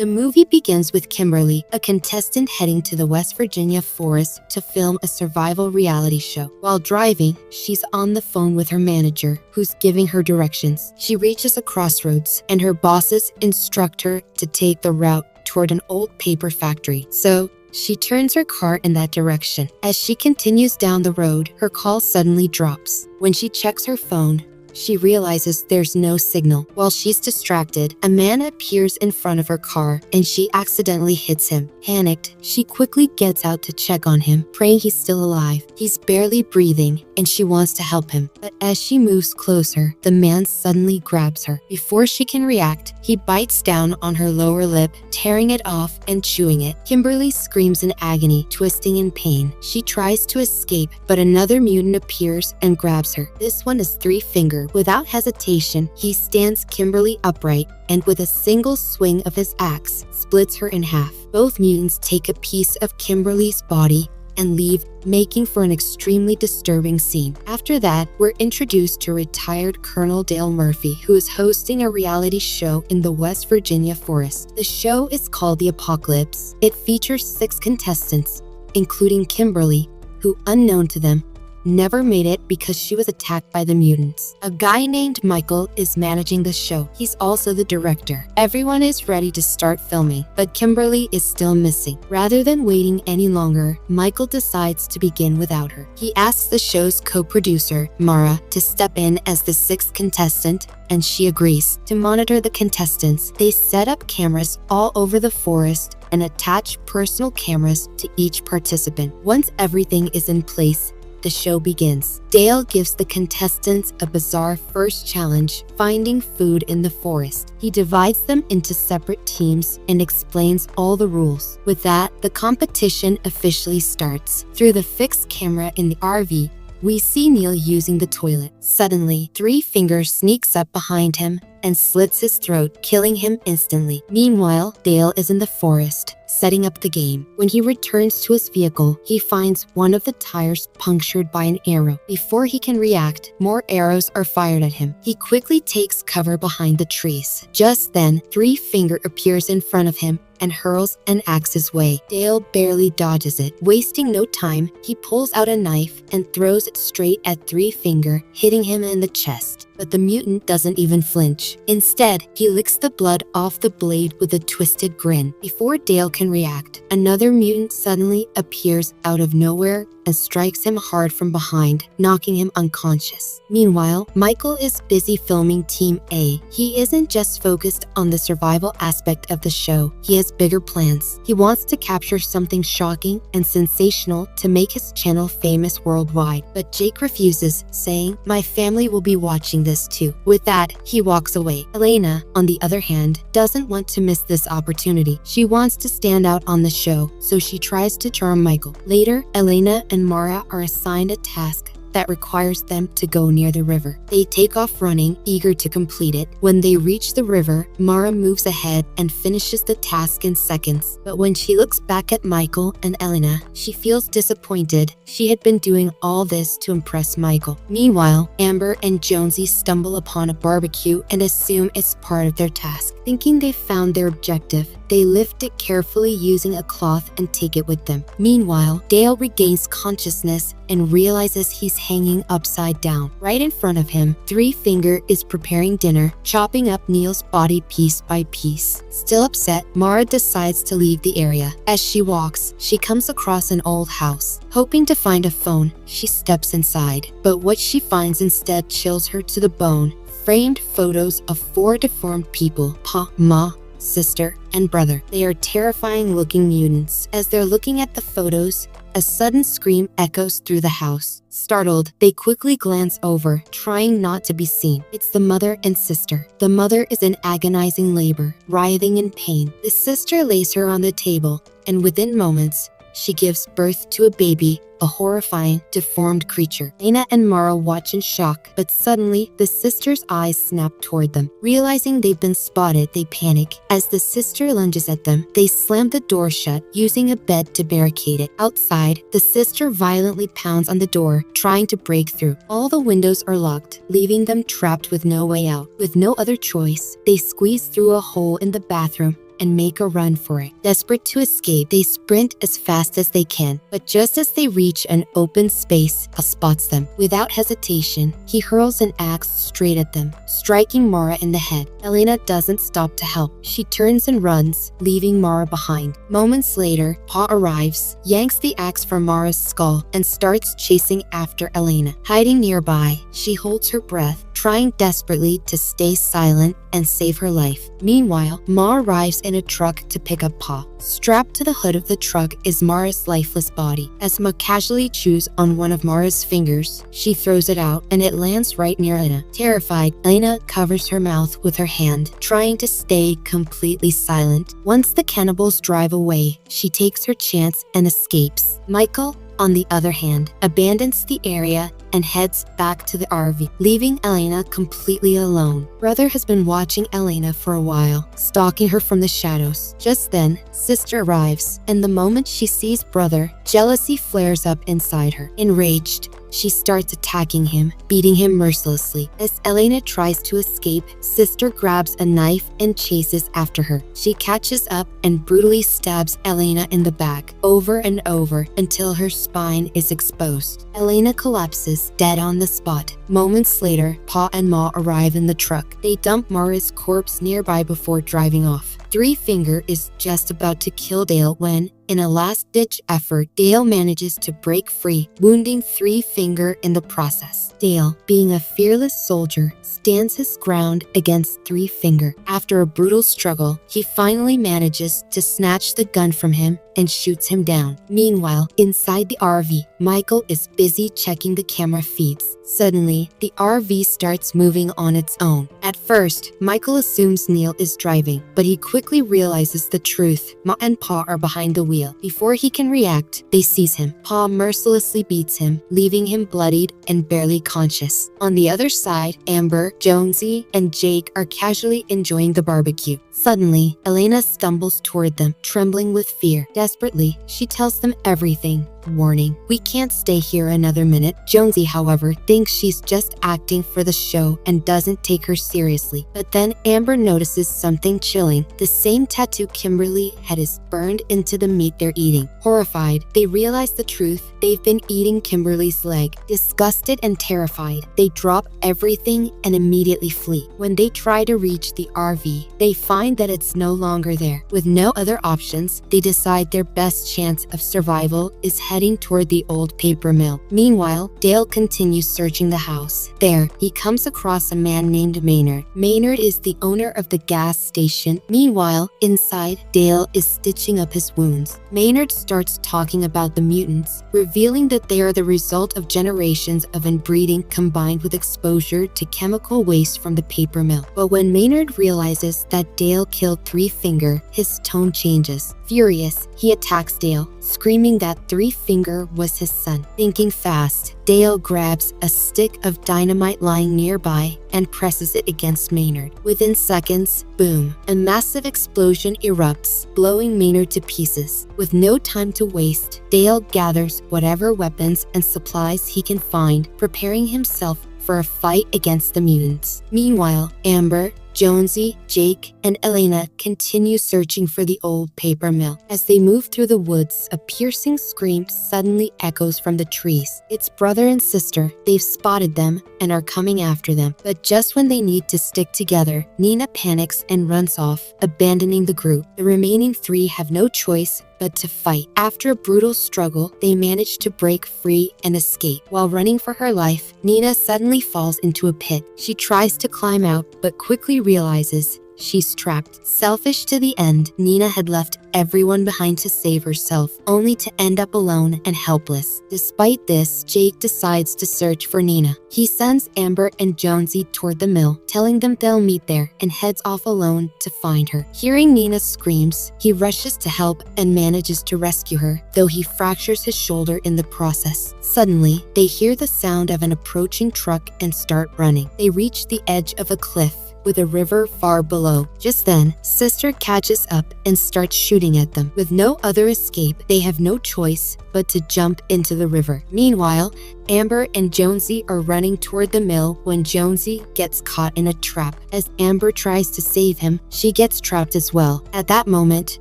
The movie begins with Kimberly, a contestant heading to the West Virginia forest to film a survival reality show. While driving, she's on the phone with her manager, who's giving her directions. She reaches a crossroads, and her bosses instruct her to take the route toward an old paper factory. So she turns her car in that direction. As she continues down the road, her call suddenly drops. When she checks her phone, she realizes there's no signal. While she's distracted, a man appears in front of her car and she accidentally hits him. Panicked, she quickly gets out to check on him, praying he's still alive. He's barely breathing and she wants to help him. But as she moves closer, the man suddenly grabs her. Before she can react, he bites down on her lower lip, tearing it off and chewing it. Kimberly screams in agony, twisting in pain. She tries to escape, but another mutant appears and grabs her. This one is Three Finger. Without hesitation, he stands Kimberly upright and with a single swing of his axe, splits her in half. Both mutants take a piece of Kimberly's body and leave, making for an extremely disturbing scene. After that, we're introduced to retired Colonel Dale Murphy, who is hosting a reality show in the West Virginia forest. The show is called The Apocalypse. It features 6 contestants, including Kimberly, who, unknown to them, never made it because she was attacked by the mutants. A guy named Michael is managing the show. He's also the director. Everyone is ready to start filming, but Kimberly is still missing. Rather than waiting any longer, Michael decides to begin without her. He asks the show's co-producer, Mara, to step in as the 6th contestant, and she agrees. To monitor the contestants, they set up cameras all over the forest and attach personal cameras to each participant. Once everything is in place, the show begins. Dale gives the contestants a bizarre first challenge, finding food in the forest. He divides them into separate teams and explains all the rules. With that, the competition officially starts. Through the fixed camera in the RV, we see Neil using the toilet. Suddenly, Three Fingers sneaks up behind him and slits his throat, killing him instantly. Meanwhile, Dale is in the forest, setting up the game. When he returns to his vehicle, he finds one of the tires punctured by an arrow. Before he can react, more arrows are fired at him. He quickly takes cover behind the trees. Just then, Three Finger appears in front of him and hurls an axe his way. Dale barely dodges it. Wasting no time, he pulls out a knife and throws it straight at Three Finger, hitting him in the chest. But the mutant doesn't even flinch. Instead, he licks the blood off the blade with a twisted grin. Before Dale can react, another mutant suddenly appears out of nowhere and strikes him hard from behind, knocking him unconscious. Meanwhile, Michael is busy filming Team A. He isn't just focused on the survival aspect of the show. He has bigger plans. He wants to capture something shocking and sensational to make his channel famous worldwide. But Jake refuses, saying, "My family will be watching this too." With that, he walks away. Elena, on the other hand, doesn't want to miss this opportunity. She wants to stand out on the show, so she tries to charm Michael. Later, Elena and Mara are assigned a task that requires them to go near the river. They take off running, eager to complete it. When they reach the river, Mara moves ahead and finishes the task in seconds. But when she looks back at Michael and Elena, she feels disappointed. She had been doing all this to impress Michael. Meanwhile, Amber and Jonesy stumble upon a barbecue and assume it's part of their task. Thinking they've found their objective, they lift it carefully using a cloth and take it with them. Meanwhile, Dale regains consciousness and realizes he's hanging upside down. Right in front of him, Three Finger is preparing dinner, chopping up Neil's body piece by piece. Still upset, Mara decides to leave the area. As she walks, she comes across an old house. Hoping to find a phone, she steps inside. But what she finds instead chills her to the bone. Framed photos of 4 deformed people: Pa, Ma, sister, and brother. They are terrifying looking mutants. As they're looking at the photos, a sudden scream echoes through the house. Startled, they quickly glance over, trying not to be seen. It's the mother and sister. The mother is in agonizing labor, writhing in pain. The sister lays her on the table, and within moments, she gives birth to a baby, a horrifying, deformed creature. Elena and Mara watch in shock, but suddenly, the sister's eyes snap toward them. Realizing they've been spotted, they panic. As the sister lunges at them, they slam the door shut, using a bed to barricade it. Outside, the sister violently pounds on the door, trying to break through. All the windows are locked, leaving them trapped with no way out. With no other choice, they squeeze through a hole in the bathroom and make a run for it. Desperate to escape, they sprint as fast as they can. But just as they reach an open space, Paul spots them. Without hesitation, he hurls an axe straight at them, striking Mara in the head. Elena doesn't stop to help. She turns and runs, leaving Mara behind. Moments later, Paul arrives, yanks the axe from Mara's skull, and starts chasing after Elena. Hiding nearby, she holds her breath, trying desperately to stay silent and save her life. Meanwhile, Ma arrives in a truck to pick up Pa. Strapped to the hood of the truck is Mara's lifeless body. As Ma casually chews on one of Mara's fingers, she throws it out and it lands right near Elena. Terrified, Elena covers her mouth with her hand, trying to stay completely silent. Once the cannibals drive away, she takes her chance and escapes. Michael, on the other hand, abandons the area and heads back to the RV, leaving Elena completely alone. Brother has been watching Elena for a while, stalking her from the shadows. Just then, sister arrives, and the moment she sees brother, jealousy flares up inside her. Enraged, she starts attacking him, beating him mercilessly. As Elena tries to escape, sister grabs a knife and chases after her. She catches up and brutally stabs Elena in the back, over and over, until her spine is exposed. Elena collapses, dead on the spot. Moments later, Pa and Ma arrive in the truck. They dump Mara's corpse nearby before driving off. Three Finger is just about to kill Dale when, in a last-ditch effort, Dale manages to break free, wounding Three Finger in the process. Dale, being a fearless soldier, stands his ground against Three Finger. After a brutal struggle, he finally manages to snatch the gun from him and shoots him down. Meanwhile, inside the RV, Michael is busy checking the camera feeds. Suddenly, the RV starts moving on its own. At first, Michael assumes Neil is driving, but he quickly realizes the truth. Ma and Pa are behind the wheel. Before he can react, they seize him. Pa mercilessly beats him, leaving him bloodied and barely conscious. On the other side, Amber, Jonesy, and Jake are casually enjoying the barbecue. Suddenly, Elena stumbles toward them, trembling with fear. Desperately, she tells them everything, warning, "We can't stay here another minute." Jonesy, however, thinks she's just acting for the show and doesn't take her seriously. But then Amber notices something chilling. The same tattoo Kimberly had is burned into the meat they're eating. Horrified, they realize the truth. They've been eating Kimberly's leg. Disgusted and terrified, they drop everything and immediately flee. When they try to reach the RV, they find that it's no longer there. With no other options, they decide their best chance of survival is heading toward the old paper mill. Meanwhile, Dale continues searching the house. There, he comes across a man named Maynard. Maynard is the owner of the gas station. Meanwhile, inside, Dale is stitching up his wounds. Maynard starts talking about the mutants, revealing that they are the result of generations of inbreeding combined with exposure to chemical waste from the paper mill. But when Maynard realizes that Dale killed Three Finger, his tone changes. Furious, he attacks Dale, screaming that Three Finger was his son. Thinking fast, Dale grabs a stick of dynamite lying nearby and presses it against Maynard. Within seconds, boom, a massive explosion erupts, blowing Maynard to pieces. With no time to waste, Dale gathers whatever weapons and supplies he can find, preparing himself for a fight against the mutants. Meanwhile, Amber, Jonesy, Jake, and Elena continue searching for the old paper mill. As they move through the woods, a piercing scream suddenly echoes from the trees. It's brother and sister. They've spotted them and are coming after them. But just when they need to stick together, Nina panics and runs off, abandoning the group. The remaining three have no choice but to fight. After a brutal struggle, they manage to break free and escape. While running for her life, Nina suddenly falls into a pit. She tries to climb out, but quickly realizes she's trapped. Selfish to the end, Nina had left everyone behind to save herself, only to end up alone and helpless. Despite this, Jake decides to search for Nina. He sends Amber and Jonesy toward the mill, telling them they'll meet there, and heads off alone to find her. Hearing Nina's screams, he rushes to help and manages to rescue her, though he fractures his shoulder in the process. Suddenly, they hear the sound of an approaching truck and start running. They reach the edge of a cliff, with a river far below. Just then, Sister catches up and starts shooting at them. With no other escape, they have no choice but to jump into the river. Meanwhile, Amber and Jonesy are running toward the mill when Jonesy gets caught in a trap. As Amber tries to save him, she gets trapped as well. At that moment,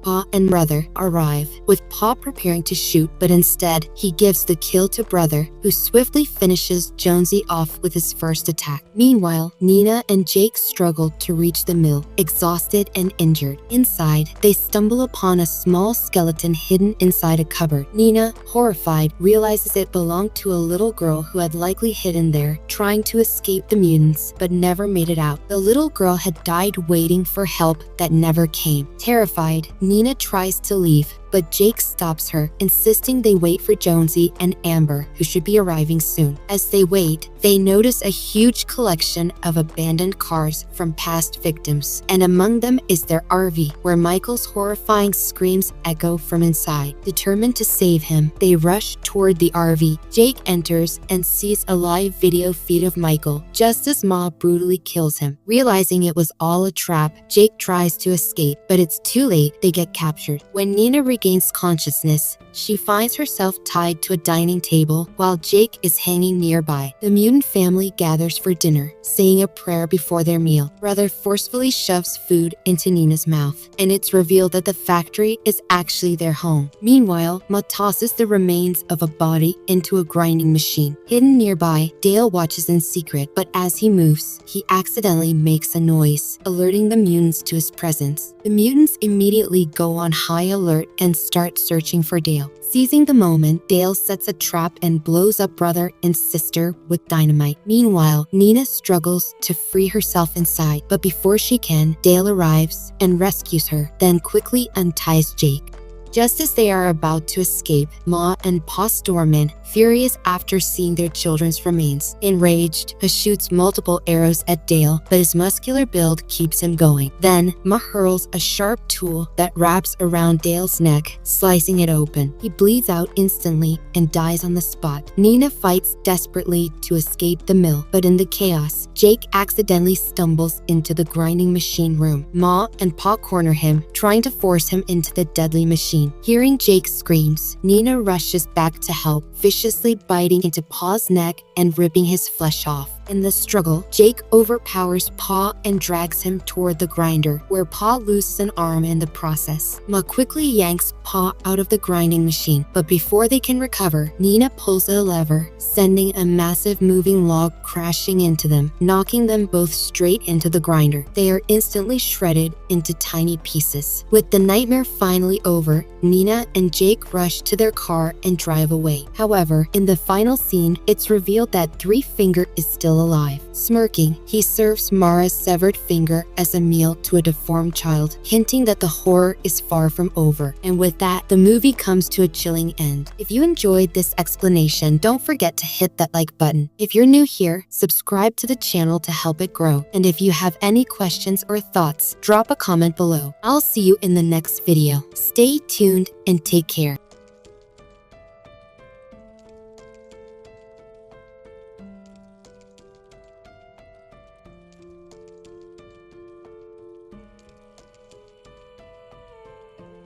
Pa and Brother arrive, with Pa preparing to shoot, but instead, he gives the kill to Brother, who swiftly finishes Jonesy off with his first attack. Meanwhile, Nina and Jake struggle to reach the mill, exhausted and injured. Inside, they stumble upon a small skeleton hidden inside a cupboard. Nina, horrified, realizes it belonged to a little girl who had likely hidden there, trying to escape the mutants, but never made it out. The little girl had died waiting for help that never came. Terrified, Nina tries to leave, but Jake stops her, insisting they wait for Jonesy and Amber, who should be arriving soon. As they wait, they notice a huge collection of abandoned cars from past victims, and among them is their RV, where Michael's horrifying screams echo from inside. Determined to save him, they rush toward the RV. Jake enters and sees a live video feed of Michael, just as Ma brutally kills him. Realizing it was all a trap, Jake tries to escape, but it's too late. They get captured. When Nina regains consciousness, she finds herself tied to a dining table while Jake is hanging nearby. The mutant family gathers for dinner, saying a prayer before their meal. Brother forcefully shoves food into Nina's mouth, and it's revealed that the factory is actually their home. Meanwhile, Ma tosses the remains of a body into a grinding machine. Hidden nearby, Dale watches in secret, but as he moves, he accidentally makes a noise, alerting the mutants to his presence. The mutants immediately go on high alert and start searching for Dale. Seizing the moment, Dale sets a trap and blows up Brother and Sister with dynamite. Meanwhile, Nina struggles to free herself inside, but before she can, Dale arrives and rescues her, then quickly unties Jake. Just as they are about to escape, Ma and Pa storm in, furious after seeing their children's remains. Enraged, Pa shoots multiple arrows at Dale, but his muscular build keeps him going. Then, Ma hurls a sharp tool that wraps around Dale's neck, slicing it open. He bleeds out instantly and dies on the spot. Nina fights desperately to escape the mill, but in the chaos, Jake accidentally stumbles into the grinding machine room. Ma and Pa corner him, trying to force him into the deadly machine. Hearing Jake's screams, Nina rushes back to help, viciously biting into Pa's neck and ripping his flesh off. In the struggle, Jake overpowers Pa and drags him toward the grinder, where Pa loses an arm in the process. Ma quickly yanks Pa out of the grinding machine, but before they can recover, Nina pulls a lever, sending a massive moving log crashing into them, knocking them both straight into the grinder. They are instantly shredded into tiny pieces. With the nightmare finally over, Nina and Jake rush to their car and drive away. However, in the final scene, it's revealed that Three Finger is still alive. Smirking, he serves Mara's severed finger as a meal to a deformed child, hinting that the horror is far from over. And with that, the movie comes to a chilling end. If you enjoyed this explanation, don't forget to hit that like button. If you're new here, subscribe to the channel to help it grow. And if you have any questions or thoughts, drop a comment below. I'll see you in the next video. Stay tuned and take care.